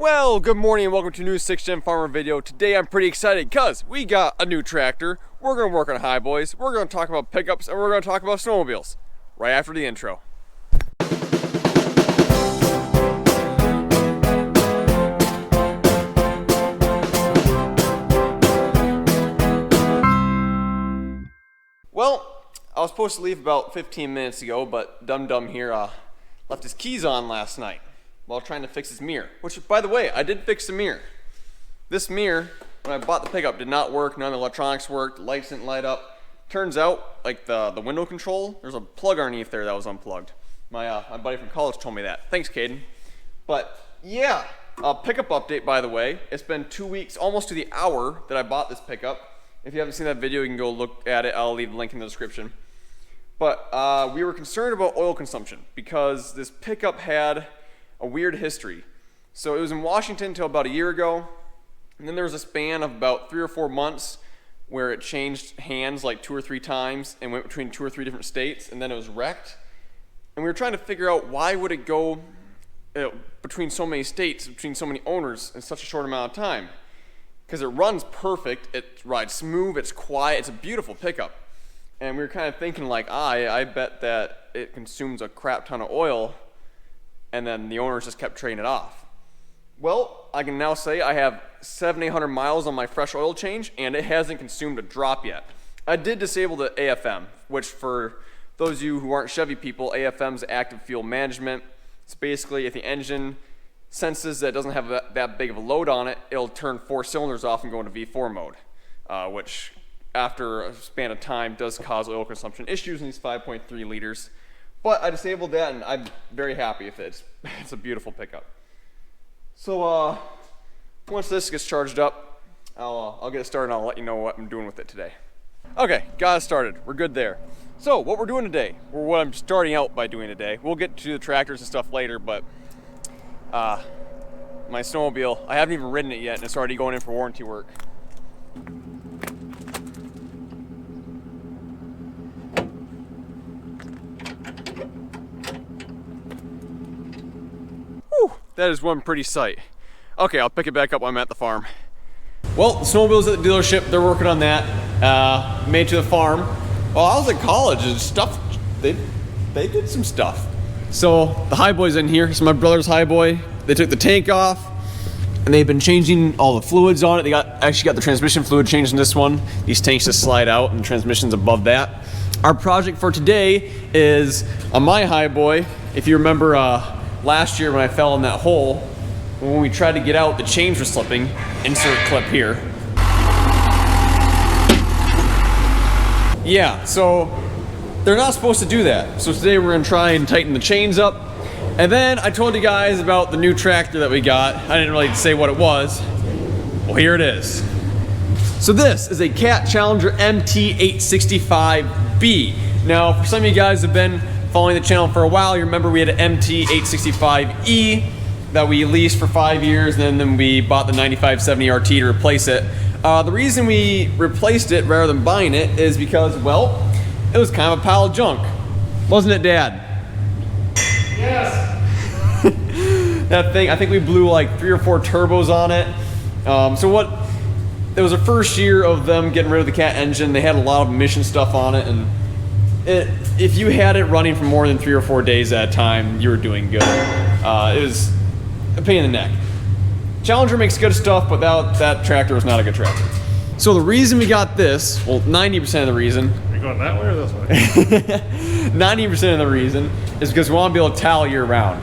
Well, good morning and welcome to a new 6th Gen Farmer video. Today I'm pretty excited because we got a new tractor. We're going to work on high boys, we're going to talk about pickups, and we're going to talk about snowmobiles right after the intro. Well, I was supposed to leave about 15 minutes ago, but Dum here left his keys on last night while trying to fix his mirror, which, by the way, I did fix the mirror. This mirror, when I bought the pickup, did not work. None of the electronics worked. Lights didn't light up. Turns out, like the window control, there's a plug underneath there that was unplugged. My buddy from college told me that. Thanks, Caden. But yeah, pickup update, by the way. It's been 2 weeks, almost to the hour, that I bought this pickup. If you haven't seen that video, you can go look at it. I'll leave the link in the description. But we were concerned about oil consumption because this pickup had a weird history. So it was in Washington until about a year ago, and then there was a span of about 3 or 4 months where it changed hands like 2 or 3 times and went between 2 or 3 different states, and then it was wrecked. And we were trying to figure out why would it go between so many states, between so many owners in such a short amount of time. Because it runs perfect, it rides smooth, it's quiet, it's a beautiful pickup. And we were kind of thinking like, I bet that it consumes a crap ton of oil, and then the owners just kept trading it off. Well, I can now say I have 700-800 miles on my fresh oil change, and it hasn't consumed a drop yet. I did disable the AFM, which for those of you who aren't Chevy people, AFM is active fuel management. It's basically if the engine senses that it doesn't have that big of a load on it, it'll turn 4 cylinders off and go into V4 mode, which after a span of time does cause oil consumption issues in these 5.3 liters. But I disabled that, and I'm very happy with it. It's a beautiful pickup. So once this gets charged up, I'll get it started and I'll let you know what I'm doing with it today. Okay, got it started. We're good there. So what we're doing today, or what I'm starting out by doing today, we'll get to the tractors and stuff later, but my snowmobile, I haven't even ridden it yet, and it's already going in for warranty work. That is one pretty sight. Okay, I'll pick it back up when I'm at the farm. Well, the snowmobile's at the dealership. They're working on that. Made to the farm. Well, I was at college and stuff. They did some stuff. So the high boy's in here. It's my brother's high boy. They took the tank off, and they've been changing all the fluids on it. They actually got the transmission fluid changed in this one. These tanks just slide out, and the transmission's above that. Our project for today is on my high boy. If you remember, last year when I fell in that hole, when we tried to get out, the chains were slipping. Insert clip here. Yeah, so they're not supposed to do that. So today we're gonna try and tighten the chains up. And then I told you guys about the new tractor that we got. I didn't really say what it was. Well, here it is. So this is a Cat Challenger mt865B. Now, for some of you guys who have been following the channel for a while, you remember we had an mt865E that we leased for 5 years, and then we bought the 9570 RT to replace it. The reason we replaced it rather than buying it is because, well, it was kind of a pile of junk. Wasn't it, Dad? Yes. That thing, I think we blew like 3 or 4 turbos on it. It was the first year of them getting rid of the Cat engine. They had a lot of emission stuff on it, and if you had it running for more than 3 or 4 days at a time, you were doing good. It was a pain in the neck. Challenger makes good stuff, but that tractor was not a good tractor. So the reason we got this, well, 90% of the reason. Are you going that way or this way? 90% of the reason is because we want to be able to tile year round.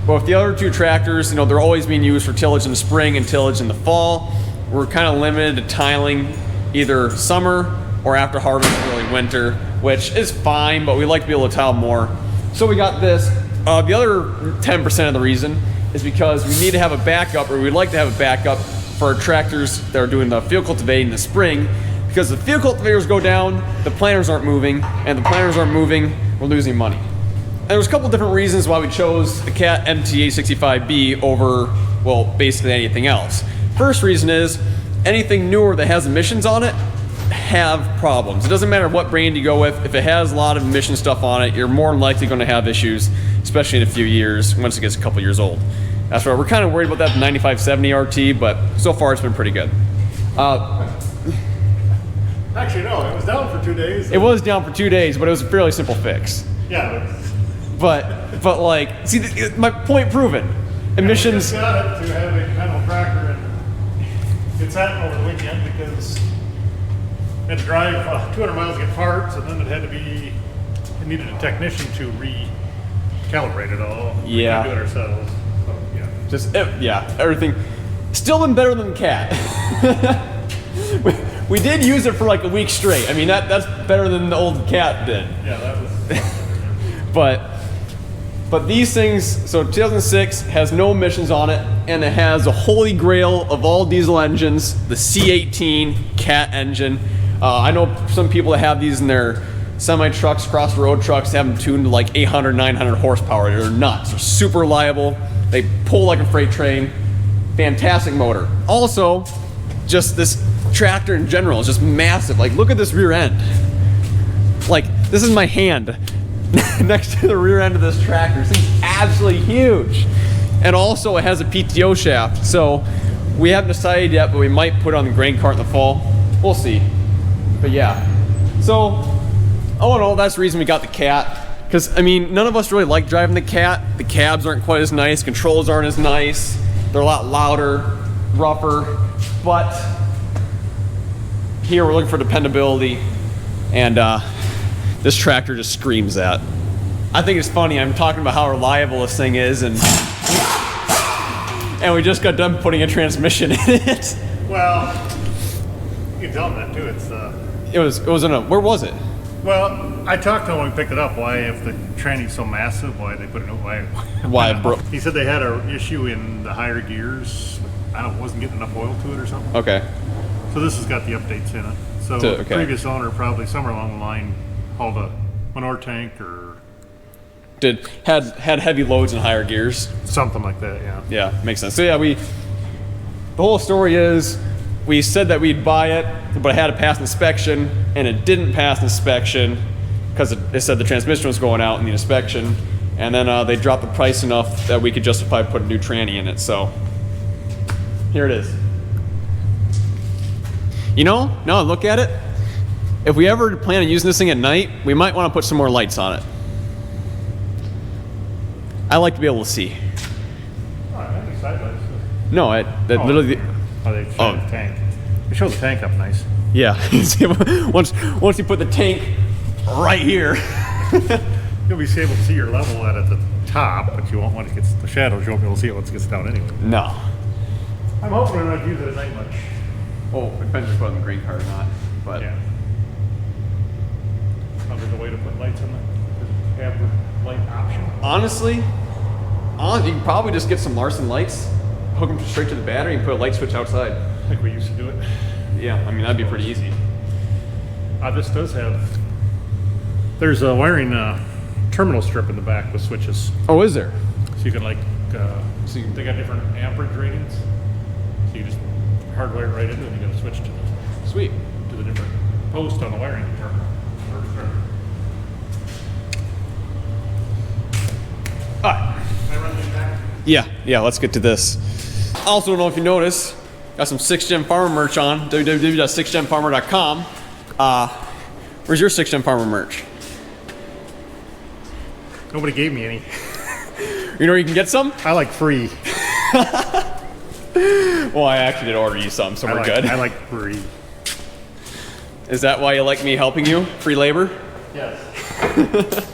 But with the other 2 tractors, they're always being used for tillage in the spring and tillage in the fall. We're kind of limited to tiling either summer or after harvest, early winter, which is fine, but we like to be able to tile more. So we got this. The other 10% of the reason is because we need to have a backup, or we'd like to have a backup for our tractors that are doing the field cultivating in the spring, because the field cultivators go down, the planters aren't moving, and the planters aren't moving, we're losing money. And there's a couple different reasons why we chose the Cat mt865B over, well, basically anything else. First reason is anything newer that has emissions on it have problems. It doesn't matter what brand you go with. If it has a lot of emission stuff on it, you're more than likely going to have issues, especially in a few years once it gets a couple years old. That's right. We're kind of worried about that 9570 RT, but so far it's been pretty good. Actually, no, it was down for 2 days. It was down for 2 days, but it was a fairly simple fix. Yeah. But like, see, my point proven. Emissions. We just got it to have a manual tractor, and it's sat over the weekend because we had to drive 200 miles to get parts, and then it needed a technician to recalibrate it all. Yeah. We couldn't do it ourselves. So, yeah. Just, yeah, everything. Still been better than the cat. We did use it for like a week straight. I mean, that's better than the old cat did. Yeah, that was. But these things, so 2006 has no emissions on it, and it has a holy grail of all diesel engines, the C18 cat engine. I know some people that have these in their semi-trucks, cross-road trucks, have them tuned to like 800, 900 horsepower. They're nuts. They're super reliable. They pull like a freight train. Fantastic motor. Also, just this tractor in general is just massive. Like, look at this rear end. Like, this is my hand next to the rear end of this tractor. This thing's absolutely huge. And also, it has a PTO shaft. So, we haven't decided yet, but we might put it on the grain cart in the fall. We'll see. But yeah. So, all in all, that's the reason we got the cat. Because, I mean, none of us really like driving the cat. The cabs aren't quite as nice. Controls aren't as nice. They're a lot louder, rougher. But here we're looking for dependability. And this tractor just screams that. I think it's funny. I'm talking about how reliable this thing is. And we just got done putting a transmission in it. Well, you can tell them that too. It was in a, where was it? Well, I talked to him when we picked it up. Why, if the training's so massive, why they put it? Why it broke? He said they had an issue in the higher gears. I don't, wasn't getting enough oil to it or something. Okay. So this has got the updates in it. So okay. The previous owner probably somewhere along the line hauled a manure tank or had heavy loads in higher gears. something like that. Yeah. Yeah, makes sense. So yeah, the whole story is we said that we'd buy it, but it had to pass inspection, and it didn't pass inspection because it said the transmission was going out in the inspection, and then they dropped the price enough that we could justify putting a new tranny in it. So here it is. You know, now I look at it, if we ever plan on using this thing at night, we might want to put some more lights on it. I like to be able to see. No, literally. They show the tank. They show the tank up nice. Yeah. once you put the tank right here. You'll be able to see your level at the top, but you won't want to get the shadows. You won't be able to see it once it gets down anyway. No. I'm hoping we're not use it at night much. Oh, it depends if you put it on the green card or not. But yeah. There's a way to put lights on it. Have the light option. Honestly, you can probably just get some Larson lights, hook them straight to the battery, and put a light switch outside. Like we used to do it. Yeah, I mean that'd be pretty easy. This does have. There's a wiring terminal strip in the back with switches. Oh, is there? So you can they got different amperage ratings. So you just hardwire it right into it, and you got to switch to the different post on the wiring terminal. Yeah, let's get to this. Also, don't know if you noticed, got some 6th-Gen Farmer merch on, www.6genfarmer.com. Where's your 6th-Gen Farmer merch? Nobody gave me any. You know where you can get some? I like free. Well, I actually did order you some, so we're good. I like free. Is that why you like me helping you? Free labor? Yes.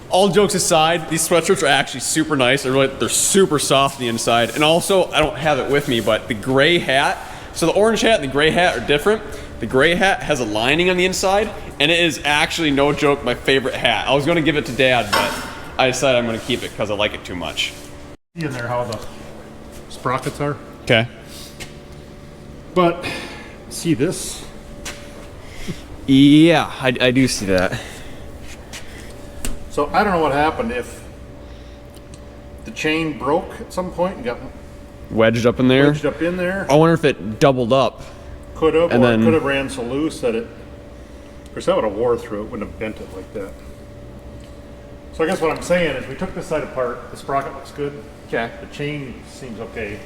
All jokes aside, these sweatshirts are actually super nice. They're super soft on the inside. And also, I don't have it with me, but the gray hat, so the orange hat and the gray hat are different. The gray hat has a lining on the inside, and it is actually, no joke, my favorite hat. I was gonna give it to Dad, but I decided I'm gonna keep it because I like it too much. See in there how the sprockets are? Okay. But, see this? Yeah, I do see that. So I don't know what happened if the chain broke at some point and got Wedged up in there? wedged up in there. I wonder if it doubled up. Could have, And or then- it could have ran so loose that it, of course that would have wore through it, wouldn't have bent it like that. So I guess what I'm saying is we took this side apart. The sprocket looks good. Okay. The chain seems okay.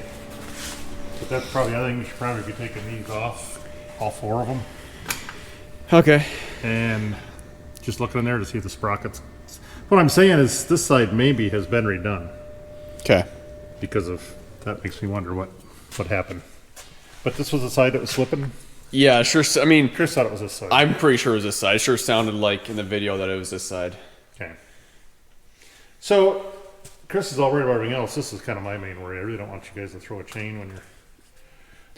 But that's probably, I think we should probably be taking these off, all 4 of them. Okay. And just looking in there to see if the sprockets. What I'm saying is this side maybe has been redone Okay. because of, that makes me wonder what happened. But this was the side that was slipping. Yeah, sure. I mean, Chris thought it was this side. I'm pretty sure it was this side. It sure sounded like in the video that it was this side. Okay. So Chris is all worried about everything else. This is kind of my main worry. I really don't want you guys to throw a chain when you're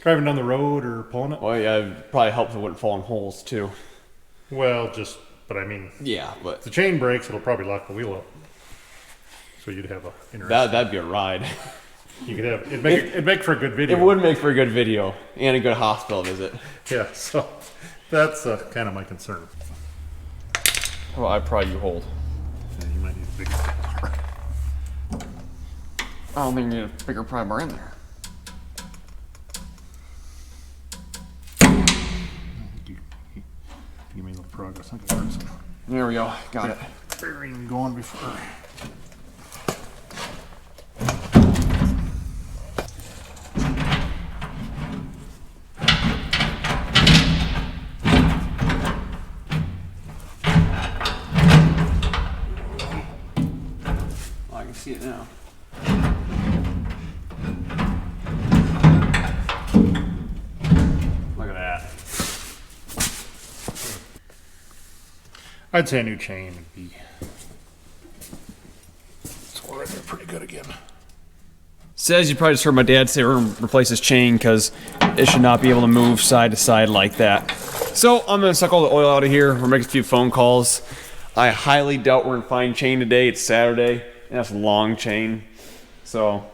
driving down the road or pulling it. Well, yeah, it probably helps it wouldn't fall in holes too. Well, but I mean, Yeah, but if the chain breaks, it'll probably lock the wheel up. So you'd have a interesting. that'd be a ride. You could have it'd make for a good video. It would make for a good video and a good hospital visit. Yeah. So that's kind of my concern. Well, I probably you hold. Yeah, you might need a bigger bar. I don't think you need a bigger pry bar in there. Give me a little progress. I can some There we go. Got it. bearing going before. Oh, I can see it now. Look at that. I'd say a new chain would be. It's right there pretty good again. Says you probably just heard my dad say we're gonna replace this chain because it should not be able to move side to side like that. So I'm gonna suck all the oil out of here. We're making a few phone calls. I highly doubt we're gonna find chain today. It's Saturday and that's a long chain. So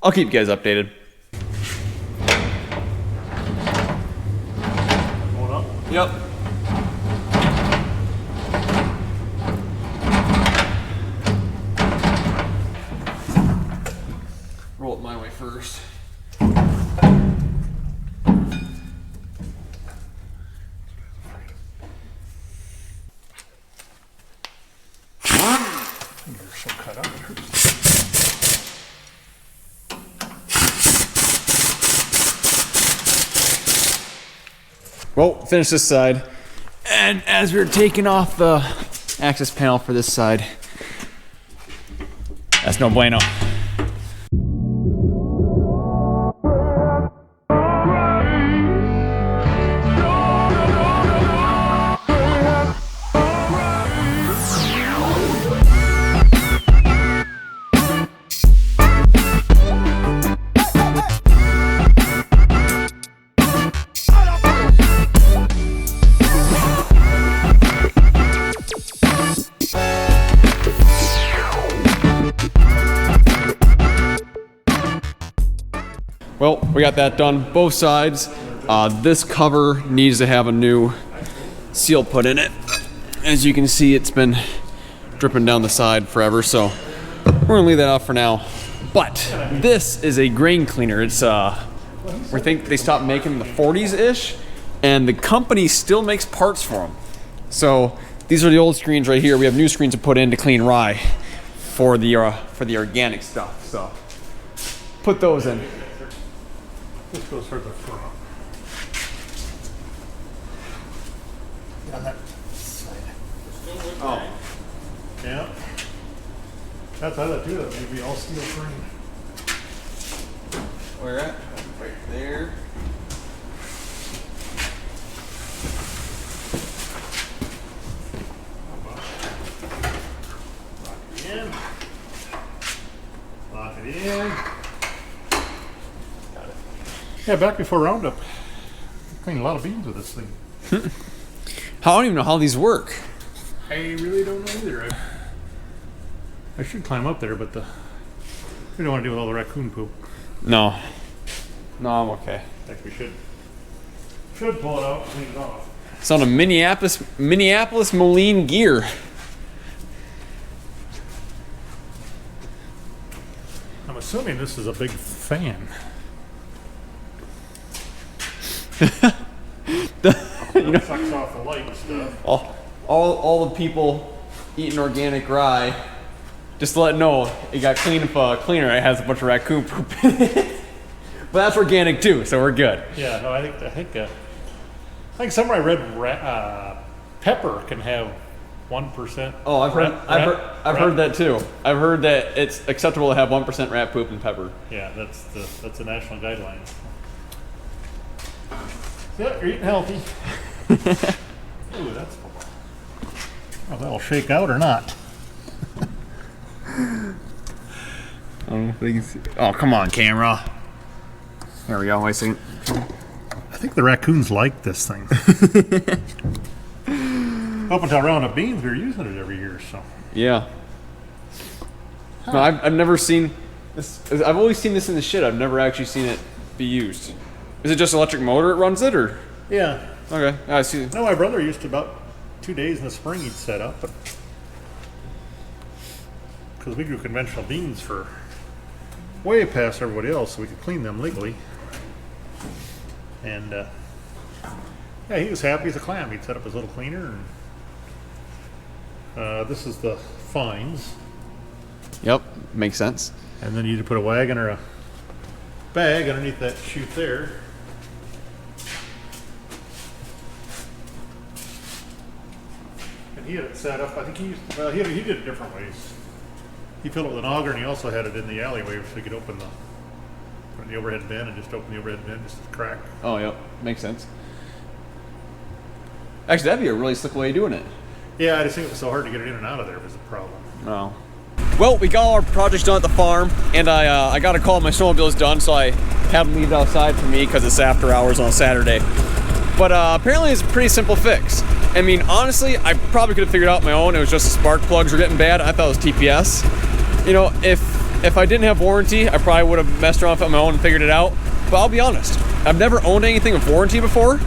I'll keep you guys updated. Going up. Yep. Roll it my way first. You're so cut up. Well, finish this side. And as we're taking off the access panel for this side, that's no bueno. Well, we got that done, both sides. This cover needs to have a new seal put in it. As you can see, it's been dripping down the side forever, so we're gonna leave that off for now. But this is a grain cleaner. It's we think they stopped making in the 40s-ish, and the company still makes parts for them. So these are the old screens right here. We have new screens to put in to clean rye for the organic stuff. So put those in. This goes for the front. On that side. Oh. Yeah. That's how that too. That may be all steel frame. Where at? Right there. Lock it in. Got it. Yeah, back before Roundup, I cleaned a lot of beans with this thing. I don't even know how these work. I really don't know either. I should climb up there, but we don't want to deal with all the raccoon poop. No. No, I'm okay. I think we should pull it out and clean it off. It's on a Minneapolis Moline gear. I'm assuming this is a big fan. It sucks off the light and stuff. All the people eating organic rye Just to let it know, it got clean if cleaner. It has a bunch of raccoon poop in it. But that's organic too, so we're good. Yeah, no, I think somewhere I read pepper can have 1%. Oh, I've heard that too. I've heard that it's acceptable to have 1% rat poop in pepper. Yeah, that's the national guidelines. Yeah, you're eating healthy. Ooh, that's football. Oh, that'll shake out or not? Oh, come on, camera. There we go. I see. I think the raccoons like this thing. Up until Roundup Beans, we were using it every year, so. Yeah. No, I've never seen this. I've always seen this in the shit. I've never actually seen it be used. Is it just electric motor that runs it, or? Yeah. Okay, I see. No, my brother used to about 2 days in the spring he'd set up, but because we grew conventional beans for way past everybody else, so we could clean them legally. And yeah, he was happy as a clam. He'd set up his little cleaner, and this is the fines. Yep, makes sense. And then you need to put a wagon or a bag underneath that chute there. And he had it set up. I think he did it different ways. He filled it with an auger, and he also had it in the alleyway so he could open the overhead bin and just open the overhead bin just to crack. Oh, yep, makes sense. Actually, that'd be a really slick way of doing it. Yeah, I just think it was so hard to get it in and out of there was the problem. Oh. Well, we got all our projects done at the farm, and I got a call my snowmobile's done, so I had them leave it outside for me because it's after hours on a Saturday. But apparently it's a pretty simple fix. I mean, honestly, I probably could have figured it out on my own. It was just the spark plugs were getting bad. I thought it was TPS. You know, if I didn't have warranty, I probably would have messed around with it on my own and figured it out. But I'll be honest, I've never owned anything with warranty before.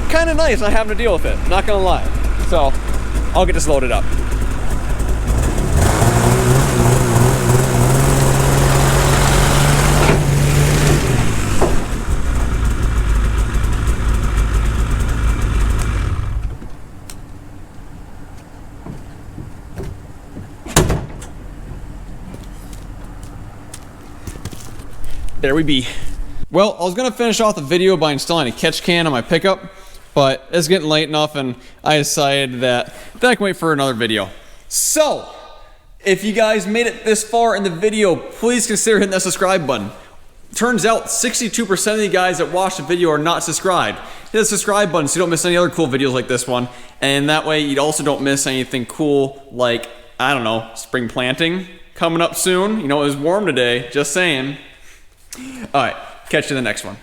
Kind of nice not having to deal with it, not gonna lie. So, I'll get this loaded up. There we be. Well, I was gonna finish off the video by installing a catch can on my pickup, but it's getting late enough and I decided that I can wait for another video. So, if you guys made it this far in the video, please consider hitting that subscribe button. Turns out 62% of you guys that watch the video are not subscribed. Hit the subscribe button so you don't miss any other cool videos like this one, and that way you also don't miss anything cool like, I don't know, spring planting coming up soon. You know, it was warm today, just saying. All right, catch you in the next one.